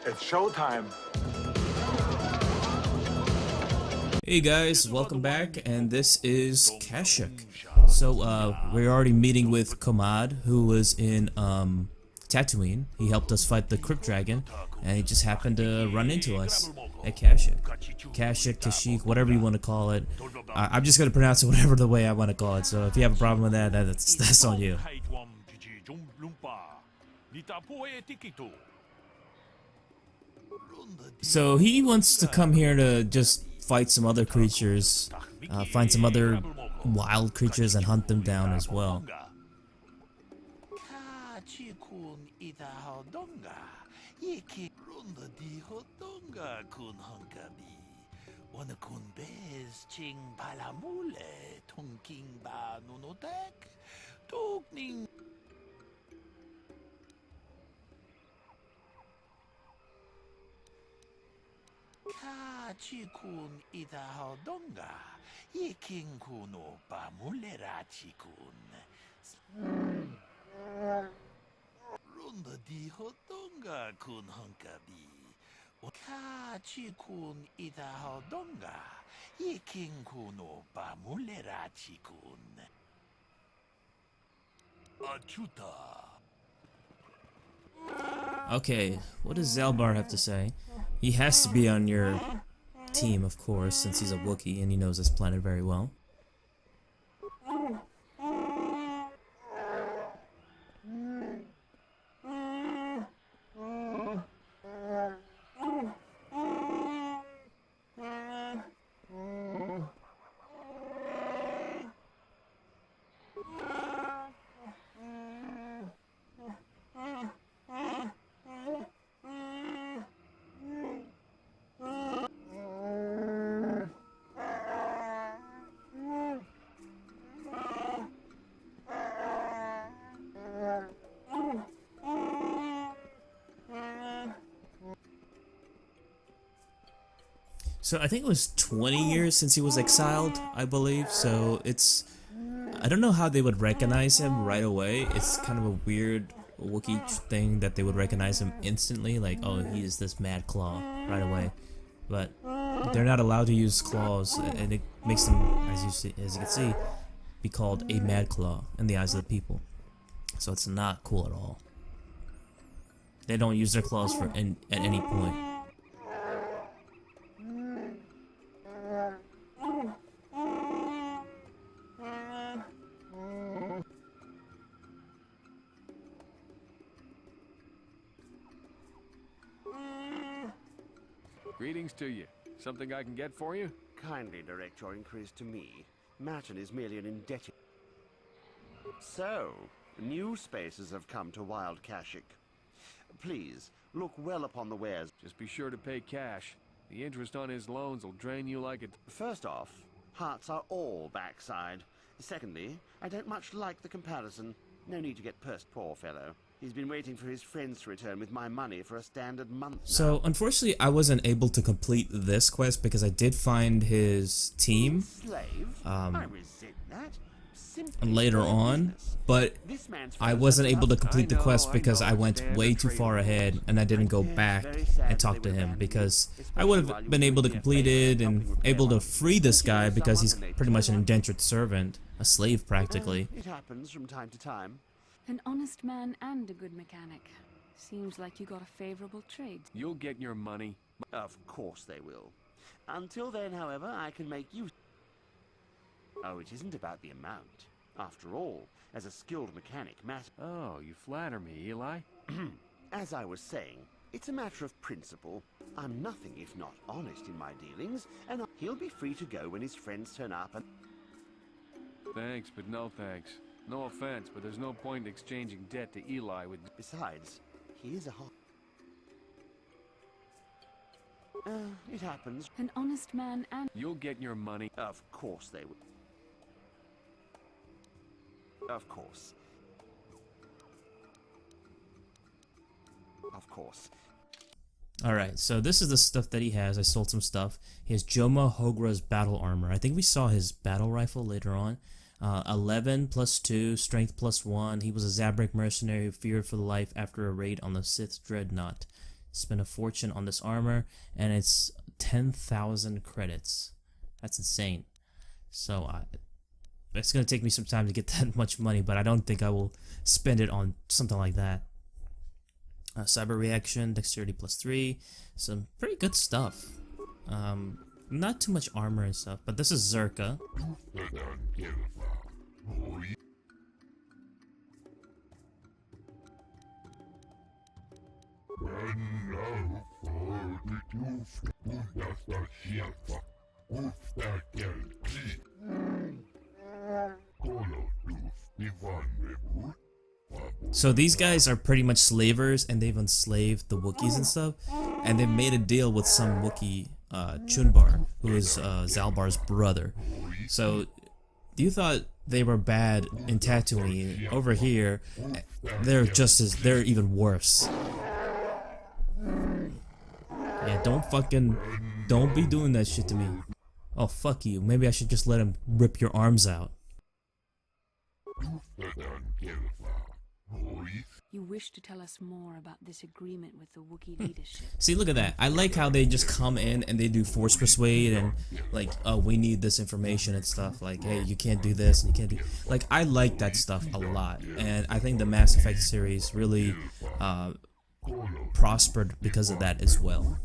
It's showtime. Hey guys, welcome back, and this is Kashyyyk. So, we're already meeting with Komad, who was in, Tatooine. He helped us fight the Crypt Dragon, and he just happened to run into us at Kashyyyk. Kashyyyk, whatever you want to call it. I'm just gonna pronounce it whatever the way I want to call it, so if you have a problem with that, that's on you. So he wants to come here to just fight some other creatures, find some other wild creatures and hunt them down as well. Chikun ida hodonga, yiking kuno pamulera chikun. Runda di hodonga kun hunkabi. Ka chikun ida hodonga, yiking kuno pamulera chikun. Achuta. Okay, what does Zalbar have to say? He has to be on your team, of course, since he's a Wookiee and he knows this planet very well. So I think it was 20 years since he was exiled, I believe, so I don't know how they would recognize him right away. It's kind of a weird Wookiee thing that they would recognize him instantly, like, oh, he is this Mad Claw right away. But they're not allowed to use claws, and it makes them, as you can see, be called a Mad Claw in the eyes of the people. So it's not cool at all. They don't use their claws at any point. Greetings to you. Something I can get for you? Kindly direct your inquiries to me. Matin is merely an indebted... So, new spaces have come to Wild Kashyyyk. Please, look well upon the wares. Just be sure to pay cash. The interest on his loans will drain you like it. First off, hearts are all backside. Secondly, I don't much like the comparison. No need to get pursed, poor fellow. He's been waiting for his friends to return with my money for a standard month now. So, unfortunately, I wasn't able to complete this quest because I did find his team I resent that. Simply later on, but I wasn't able to complete the quest because I went way too far ahead and I didn't go back and talk to him, because I would have been able to complete it and able to free this guy because he's pretty much an indentured servant, a slave practically. It happens from time to time. An honest man and a good mechanic. Seems like you got a favorable trade. You'll get your money. Of course they will. Until then, however, I can make use... Oh, it isn't about the amount. After all, as a skilled mechanic, Oh, you flatter me, Eli. As I was saying, it's a matter of principle. I'm nothing if not honest in my dealings, and he'll be free to go when his friends turn up and... Thanks, but no thanks. No offense, but there's no point in exchanging debt to Eli with... Besides, he is a hot... it happens. An honest man and... You'll get your money. Of course they will. Of course. Of course. Alright, so this is the stuff that he has. I sold some stuff. He has Joma Hogra's battle armor. I think we saw his battle rifle later on. 11 plus 2, strength plus 1. He was a Zabrak mercenary who feared for the life after a raid on the Sith Dreadnought. spend a fortune on this armor, and it's 10,000 credits. That's insane. So it's gonna take me some time to get that much money, but I don't think I will spend it on something like that. Cyber reaction, dexterity +3, some pretty good stuff. Not too much armor and stuff, but this is Zerka. So these guys are pretty much slavers, and they've enslaved the Wookiees and stuff, and they've made a deal with some Wookiee, Chunbar, who is Zalbar's brother. So you thought they were bad in Tatooine. Over here, they're even worse. Yeah, don't be doing that shit to me. Oh, fuck you. Maybe I should just let him rip your arms out. You wish to tell us more about this agreement with the Wookiee leadership. See, look at that. I like how they just come in and they do force persuade and like, oh, we need this information and stuff. Like, hey, you can't do this and you can't do... Like, I like that stuff a lot. And I think the Mass Effect series really prospered because of that as well.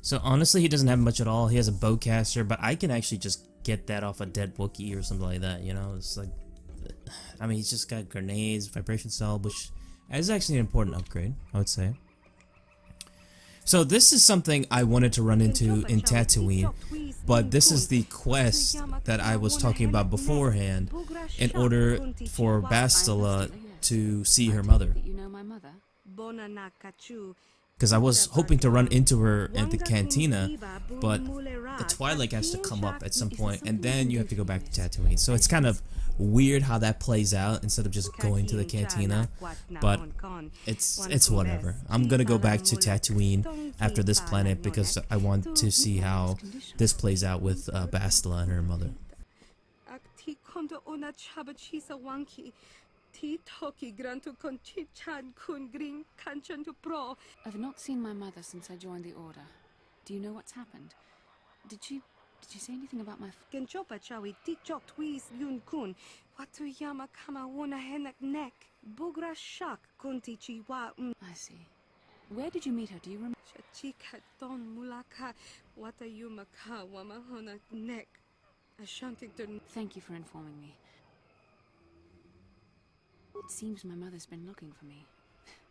So honestly, he doesn't have much at all. He has a bowcaster, but I can actually just get that off a dead Wookiee or something like that, you know? It's like, I mean, he's just got grenades, vibration cell, which is actually an important upgrade, I would say. So this is something I wanted to run into in Tatooine, but this is the quest that I was talking about beforehand in order for Bastila to see her mother. You know my mother? Because I was hoping to run into her at the cantina, but the twilight has to come up at some point, and then you have to go back to Tatooine. So it's kind of weird how that plays out instead of just going to the cantina, but it's whatever. I'm gonna go back to Tatooine after this planet because I want to see how this plays out with Bastila and her mother. I've not seen my mother since I joined the Order. Do you know what's happened? Did she say anything about my... I see. Where did you meet her? Do you remember? Thank you for informing me. It seems my mother's been looking for me.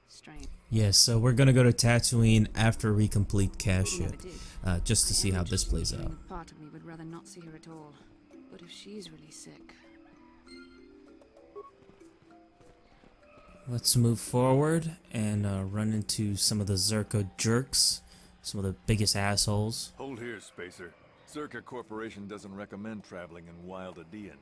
Strange. Yes, so we're gonna go to Tatooine after we complete Kashyyyk, just to see how this plays out. Part of me would rather not see her at all. But if she's really sick... Let's move forward and run into some of the Zerka jerks, some of the biggest assholes. Hold here, Spacer. Zerka Corporation doesn't recommend traveling in Wild Adean.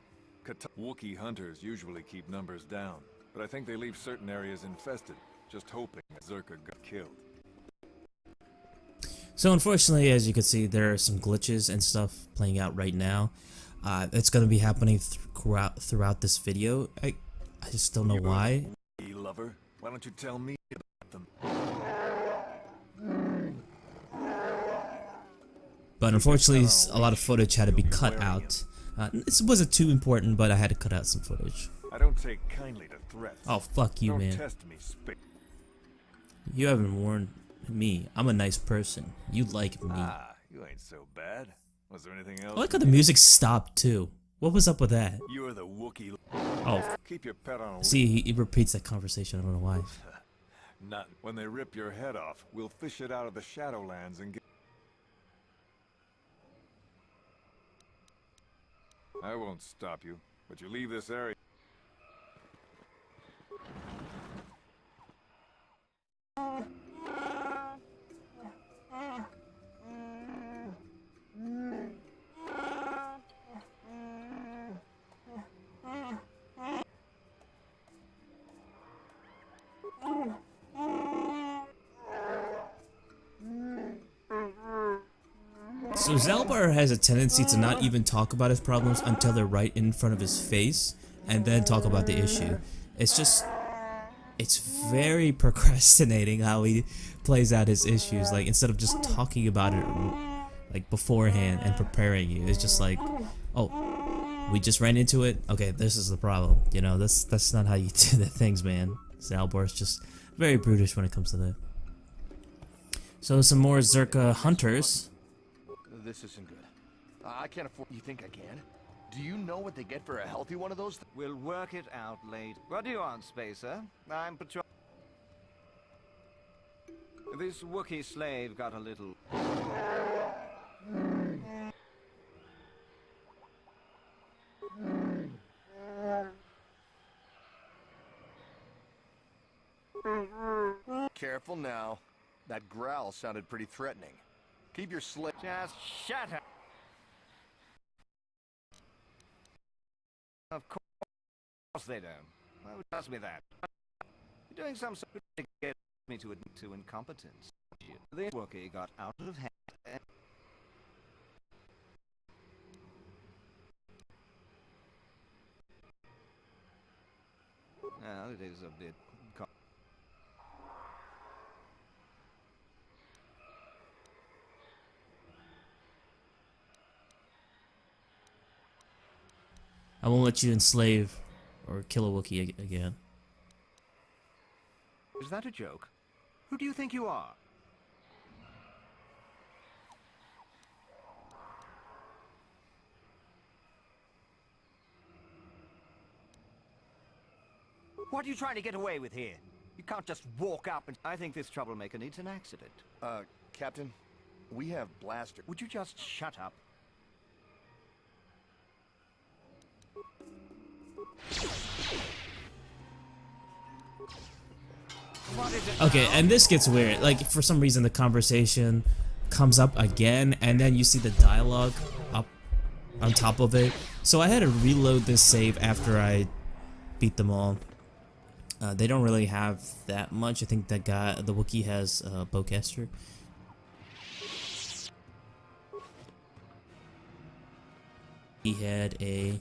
Wookiee hunters usually keep numbers down, but I think they leave certain areas infested, just hoping Zerka got killed. So unfortunately, as you can see, there are some glitches and stuff playing out right now. It's going to be happening throughout this video. I just don't know why. Lover, why don't you tell me about them? But unfortunately, a lot of footage had to be cut out. This wasn't too important, but I had to cut out some footage. I don't take kindly to threats. Oh, fuck you, man. Don't test me, You haven't warned me. I'm a nice person. You like me. Ah, you ain't so bad. Was there anything else? I like how the music stopped, too. What was up with that? You're the Wookiee. Oh. Keep your pet on a See, he repeats that conversation. I don't know why. Not when they rip your head off. We'll fish it out of the Shadowlands and get... I won't stop you, but you leave this area. So Zalbar has a tendency to not even talk about his problems until they're right in front of his face, and then talk about the issue. It's very procrastinating how he plays out his issues. Like, instead of just talking about it like beforehand and preparing you, it's just like, oh, we just ran into it. Okay, this is the problem. You know, that's not how you do the things, man. Zalbar's just very brutish when it comes to that. So some more Zerka hunters. This isn't good. I can't afford. You think I can? Do you know what they get for a healthy one of those? We'll work it out later. What do you want, Spacer? I'm patrol. This Wookiee slave got a little. Careful now. That growl sounded pretty threatening. Keep your slip. Just shut up. Of course they don't. Why would you ask me that? You're doing some sort of to get me to admit to incompetence. The Wookiee got out of hand. Well, it is a bit. I won't let you enslave or kill a Wookiee again. Is that a joke? Who do you think you are? What are you trying to get away with here? You can't just walk up and... I think this troublemaker needs an accident. Captain, we have blaster. Would you just shut up? Okay, and this gets weird. Like, for some reason the conversation comes up again, and then you see the dialogue up on top of it. So I had to reload this save after I beat them all. They don't really have that much. I think that guy, the Wookiee, has bowcaster. He had a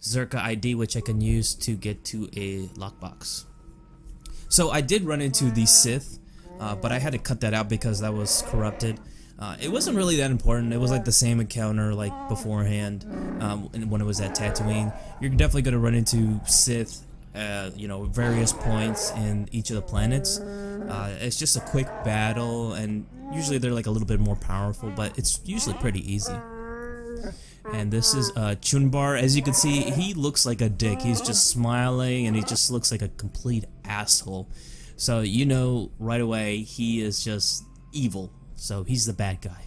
Zerka ID, which I can use to get to a lockbox. So I did run into the Sith, but I had to cut that out because that was corrupted. It wasn't really that important. It was like the same encounter like beforehand when it was at Tatooine. You're definitely going to run into Sith, you know, various points in each of the planets. It's just a quick battle, and usually they're like a little bit more powerful, but it's usually pretty easy. And this is Chunbar. As you can see, he looks like a dick. He's just smiling, and he just looks like a complete asshole. So you know right away he is just evil. So he's the bad guy.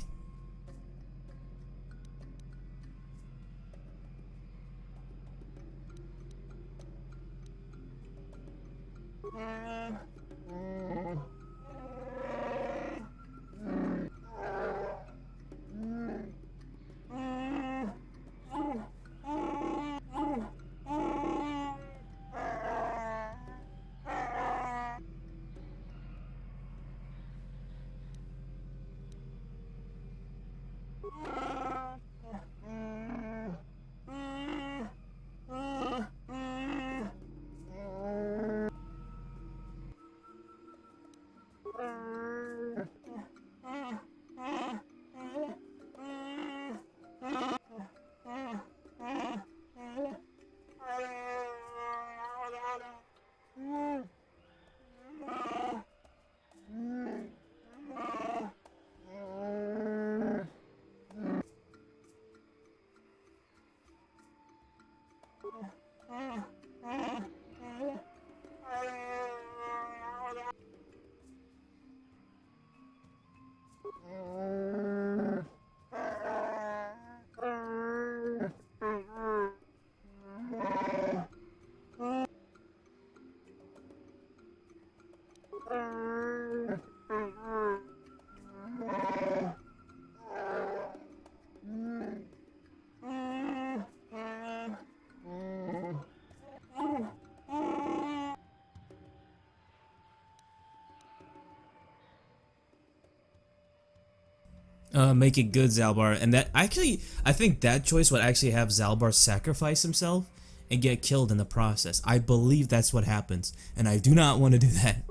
Make it good, Zalbar. And that actually, I think that choice would actually have Zalbar sacrifice himself and get killed in the process. I believe that's what happens, and I do not want to do that.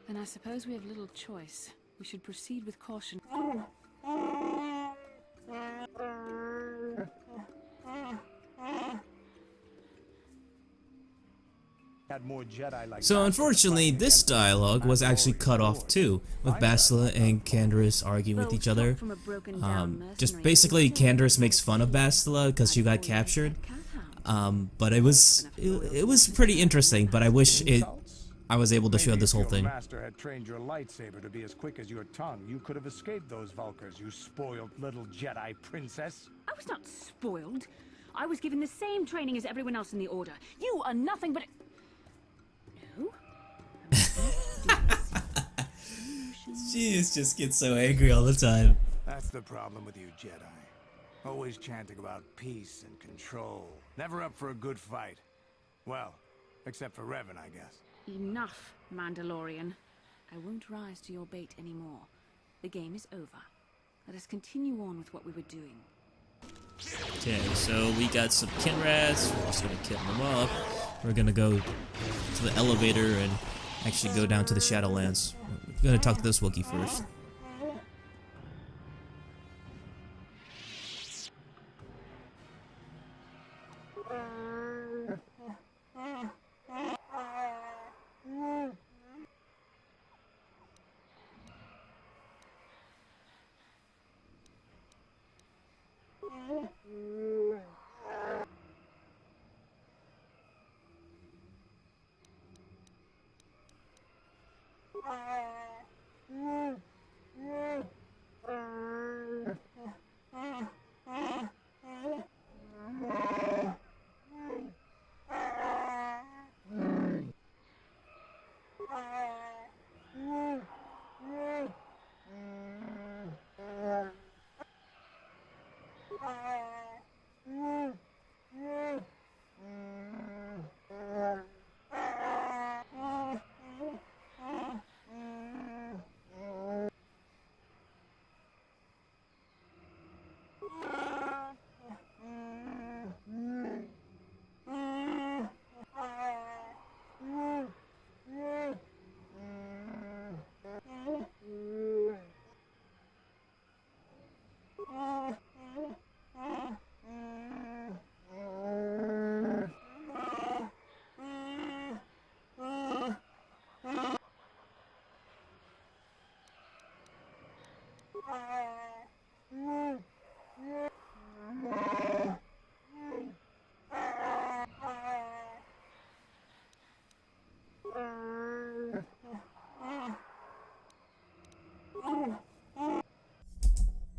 Then I suppose we have little choice. We should proceed with caution. So unfortunately, this dialogue was actually cut off too, with Bastila and Candace arguing with each other. Just basically, Candace makes fun of Bastila because she got captured. But it was pretty interesting. But I wish I was able to show this whole thing. If your master had trained your lightsaber to be as quick as your tongue, you could have escaped those Vulkars, you spoiled little Jedi princess. I was not spoiled. I was given the same training as everyone else in the Order. You are nothing but... No? She just gets so angry all the time. That's the problem with you Jedi. Always chanting about peace and control. Never up for a good fight. Well, except for Revan, I guess. Enough, Mandalorian. I won't rise to your bait anymore. The game is over. Let us continue on with what we were doing. Okay, so we got some Kinrads. We're just gonna kill them off. We're gonna go to the elevator and actually go down to the Shadowlands. We're gonna talk to this Wookiee first.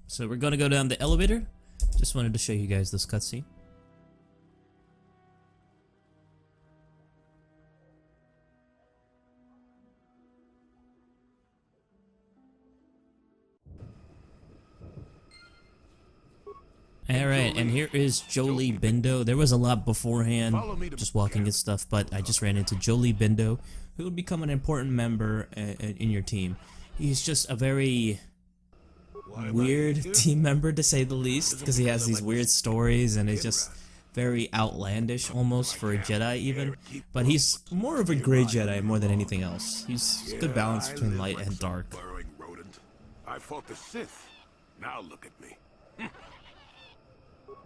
So we're gonna go down the elevator. Just wanted to show you guys this cutscene. Alright, and here is Jolie Bindo. There was a lot beforehand, just walking and stuff, but I just ran into Jolie Bindo, who would become an important member in your team. He's just a very weird team member, to say the least, because he has these weird stories and is just very outlandish almost for a Jedi even. But he's more of a gray Jedi more than anything else. He's a good balance between light and dark. I fought the Sith. Now look at me.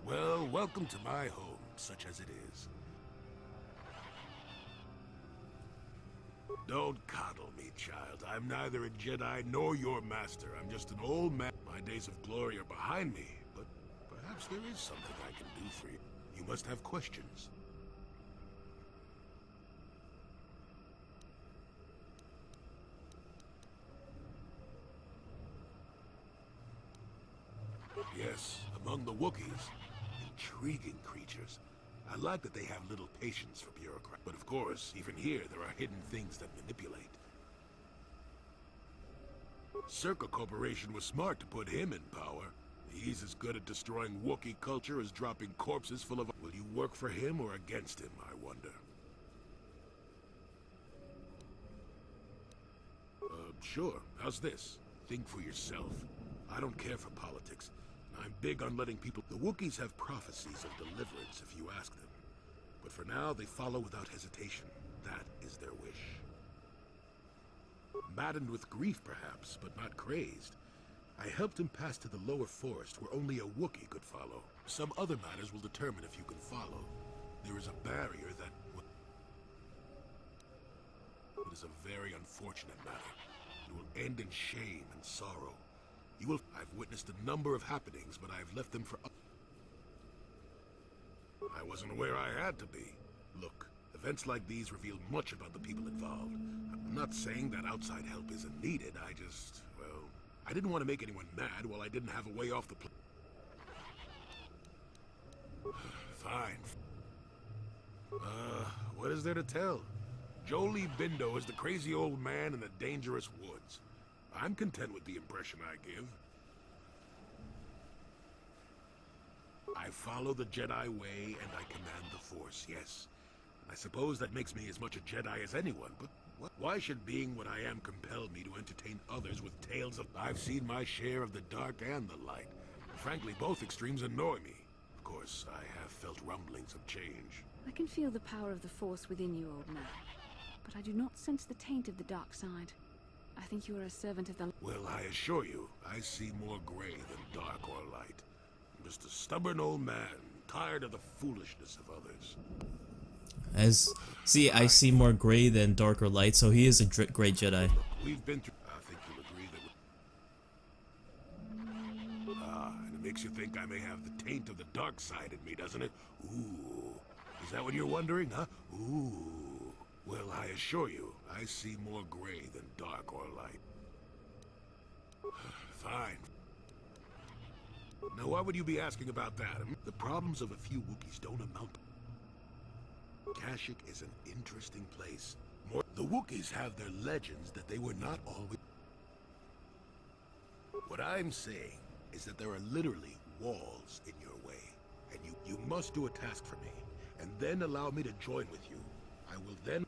Well, welcome to my home, such as it is. Don't coddle me, child. I'm neither a Jedi nor your master. I'm just an old man. My days of glory are behind me, but perhaps there is something I can do for you. You must have questions. Yes, among the Wookiees, intriguing creatures. I like that they have little patience for bureaucrats. But of course, even here, there are hidden things that manipulate. Circa Corporation was smart to put him in power. He's as good at destroying Wookiee culture as dropping corpses full of... Will you work for him or against him, I wonder? Sure. How's this? Think for yourself. I don't care for politics. I'm big on letting people... The Wookiees have prophecies of deliverance if you ask them. But for now, they follow without hesitation. That is their wish. Maddened with grief, perhaps, but not crazed. I helped him pass to the lower forest where only a Wookiee could follow. Some other matters will determine if you can follow. There is a barrier that... It is a very unfortunate matter. It will end in shame and sorrow. You will... I've witnessed a number of happenings, but I've left them for... I wasn't where I had to be. Look, events like these reveal much about the people involved. I'm not saying that outside help isn't needed, I just... well... I didn't want to make anyone mad while I didn't have a way off the Fine. What is there to tell? Jolie Bindo is the crazy old man in the dangerous woods. I'm content with the impression I give. I follow the Jedi way and I command the Force, yes. I suppose that makes me as much a Jedi as anyone, but why should being what I am compel me to entertain others with tales of... I've seen my share of the dark and the light. Frankly, both extremes annoy me. Of course, I have felt rumblings of change. I can feel the power of the Force within you, old man. But I do not sense the taint of the dark side. I think you are a servant of the... Well, I assure you, I see more gray than dark or light. I'm just a stubborn old man, tired of the foolishness of others. I see more gray than dark or light, so he is a great Jedi. We've been through... I think you'll agree that... and it makes you think I may have the taint of the dark side in me, doesn't it? Ooh. Is that what you're wondering, huh? Ooh. Well, I assure you, I see more gray than dark or light. Fine. Now, why would you be asking about that? The problems of a few Wookiees don't amount... Kashyyyk is an interesting place. The Wookiees have their legends that they were not always... What I'm saying is that there are literally walls in your way, and you must do a task for me, and then allow me to join with you. I will then...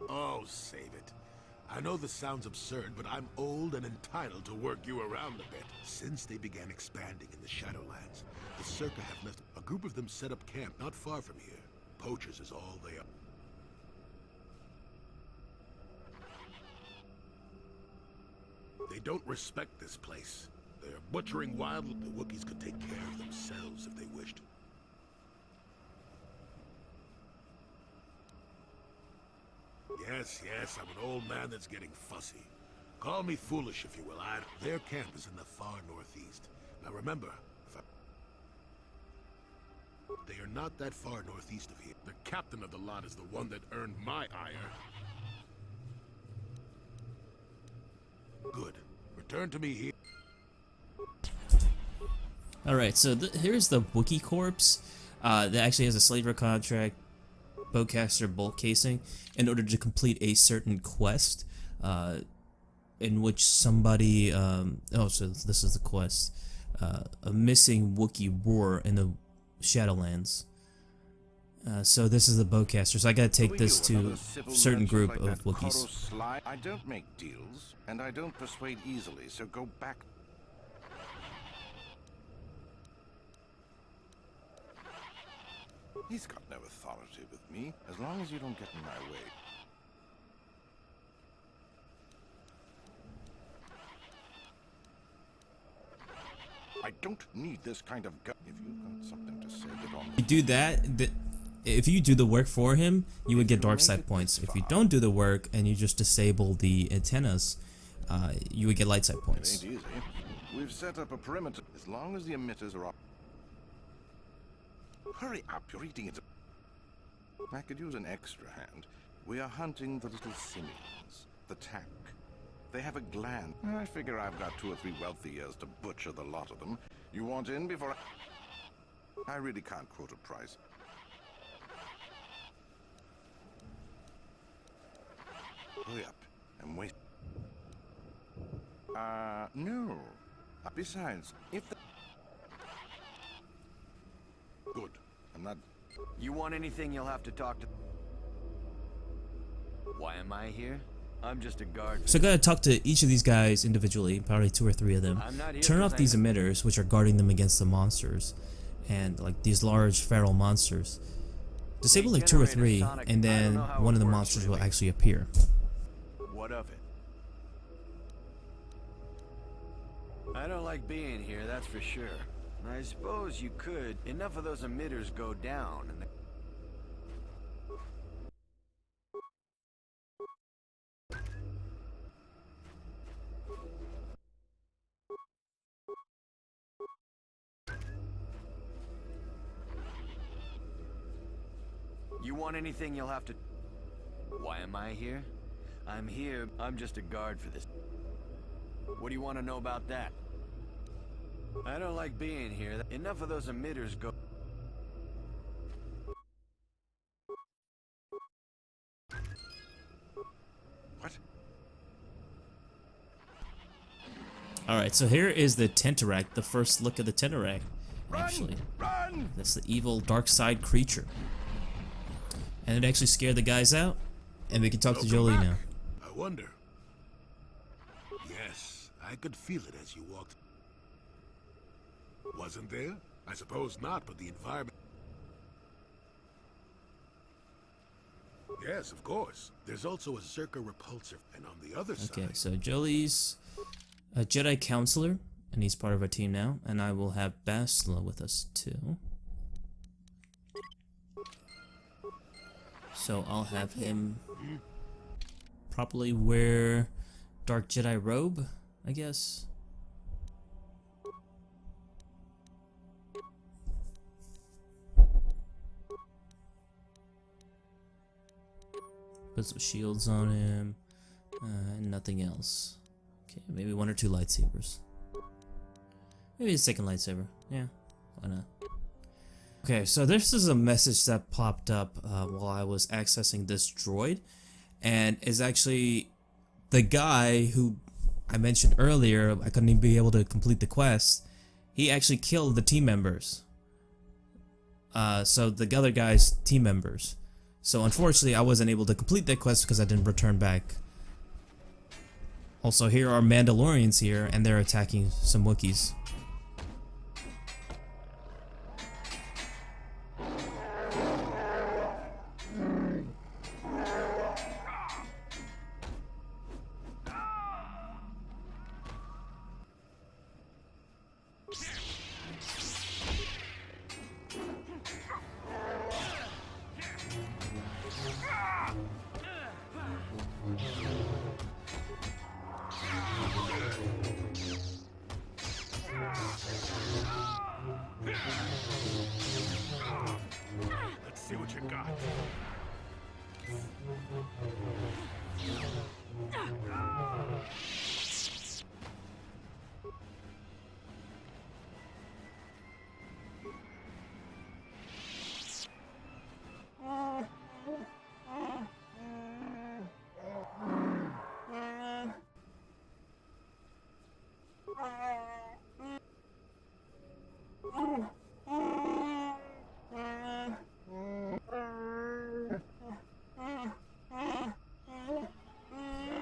Oh, save it. I know this sounds absurd, but I'm old and entitled to work you around a bit. Since they began expanding in the Shadowlands, the Circa have left... A group of them set up camp not far from here. Poachers is all they are. They don't respect this place. They are butchering wild... The Wookiees could take care of themselves if they wished. Yes, I'm an old man that's getting fussy. Call me foolish if you will. Their camp is in the far northeast. Now remember, they are not that far northeast of here. The captain of the lot is the one that earned my ire. Good. Return to me here. Alright, so here's the Wookiee corpse that actually has a slaver contract, bowcaster bolt casing, in order to complete a certain quest in which somebody... oh, so this is the quest. A missing Wookiee roar in the Shadowlands. So this is the bowcaster, so I gotta take this to a certain group of Wookiees. I don't make deals, and I don't persuade easily, so go back. He's got no authority with me, as long as you don't get in my way. I don't need this kind of gun. If you've got something to say, get on. You do that, if you do the work for him, you would get dark side points. If you don't do the work and you just disable the antennas, you would get light side points. It ain't easy. We've set up a perimeter. As long as the emitters are up. Hurry up, you're eating it. I could use an extra hand. We are hunting the little simians, the tank. They have a gland. I figure I've got 2 or 3 wealthy years to butcher the lot of them. You want in before I really can't quote a price. Hurry up and wait. No. Besides, if the... Good. I'm not... You want anything, you'll have to talk to... Why am I here? I'm just a guard. So I gotta talk to each of these guys individually, probably 2 or 3 of them. Turn off these emitters, which are guarding them against the monsters, and like these large feral monsters. Disable like 2 or 3, and then one of the monsters will actually appear. What of it? I don't like being here, that's for sure. I suppose you could. Enough of those emitters go down, and you want anything, you'll have to... Why am I here? I'm here. I'm just a guard for this. What do you want to know about that? I don't like being here. Enough of those emitters go... What? Alright, so here is the Tentaract, the first look of the Tentaract, actually. Run! That's the evil dark side creature. And it actually scared the guys out, and we can talk to Jolie now. I wonder. Yes, I could feel it as you walked. Wasn't there? I suppose not, but the environment... Yes, of course. There's also a Zerka repulsor, and on the other side... Okay, so Jolie's a Jedi counselor, and he's part of our team now, and I will have Bastila with us too. So I'll have him probably wear Dark Jedi robe, I guess. Put some shields on him, and nothing else. Okay, maybe 1 or 2 lightsabers. Maybe a second lightsaber. Yeah, why not? Okay, so this is a message that popped up while I was accessing this droid, and is actually the guy who I mentioned earlier. I couldn't even be able to complete the quest. He actually killed the team members. So the other guy's team members. So unfortunately, I wasn't able to complete that quest because I didn't return back. Also, here are Mandalorians here, and they're attacking some Wookiees. Let's see what you got.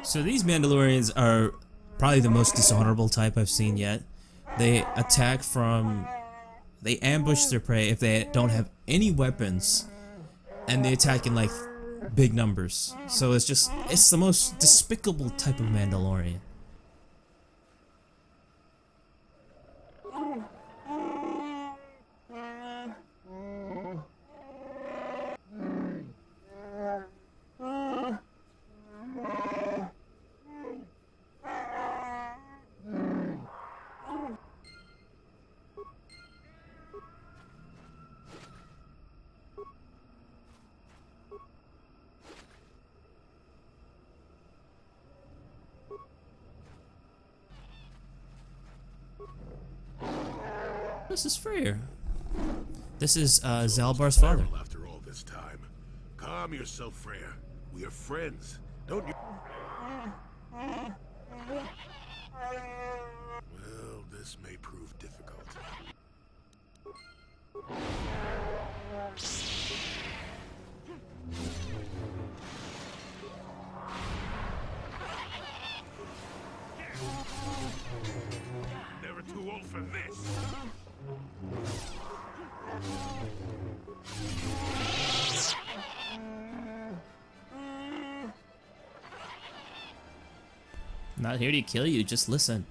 So these Mandalorians are probably the most dishonorable type I've seen yet. They attack from... They ambush their prey if they don't have any weapons. And they attack in like big numbers. So it's just... It's the most despicable type of Mandalorian. This is Freyr. This is Zalbar's father. After all this time, calm yourself, Freyr. We are friends. Don't you? Well, this may prove difficult. Never too old for this. Not here to kill you, just listen.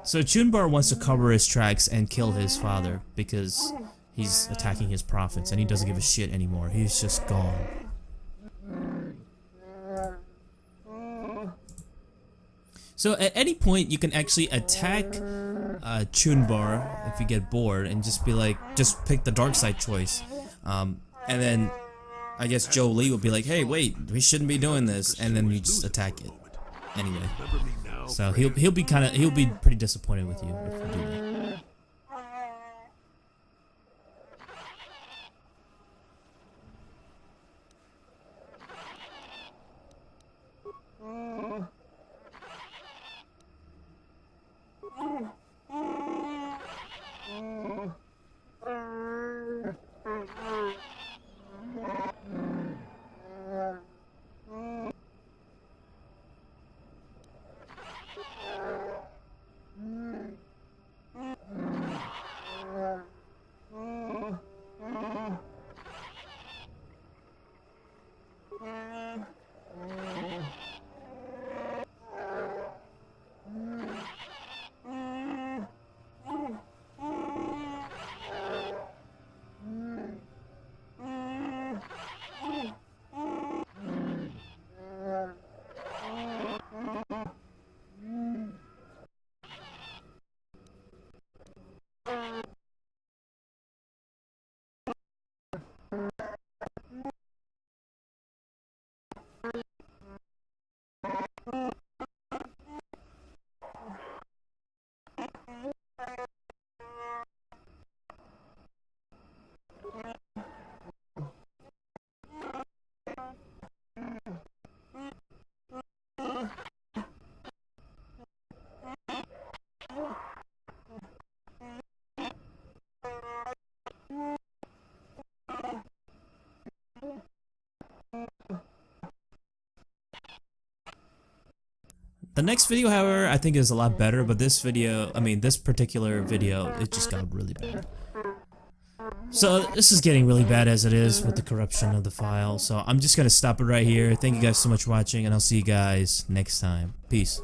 So Chunbar wants to cover his tracks and kill his father because he's attacking his prophets and he doesn't give a shit anymore. He's just gone. So at any point you can actually attack Chunbar if you get bored and just be like, just pick the dark side choice. And then I guess Joe Lee will be like, hey wait, we shouldn't be doing this, and then you just attack it. Anyway. So he'll be pretty disappointed with you if you do that. The next video, however, I think is a lot better, but this particular video, it just got really bad. So this is getting really bad as it is with the corruption of the file, so I'm just gonna stop it right here. Thank you guys so much for watching, and I'll see you guys next time. Peace.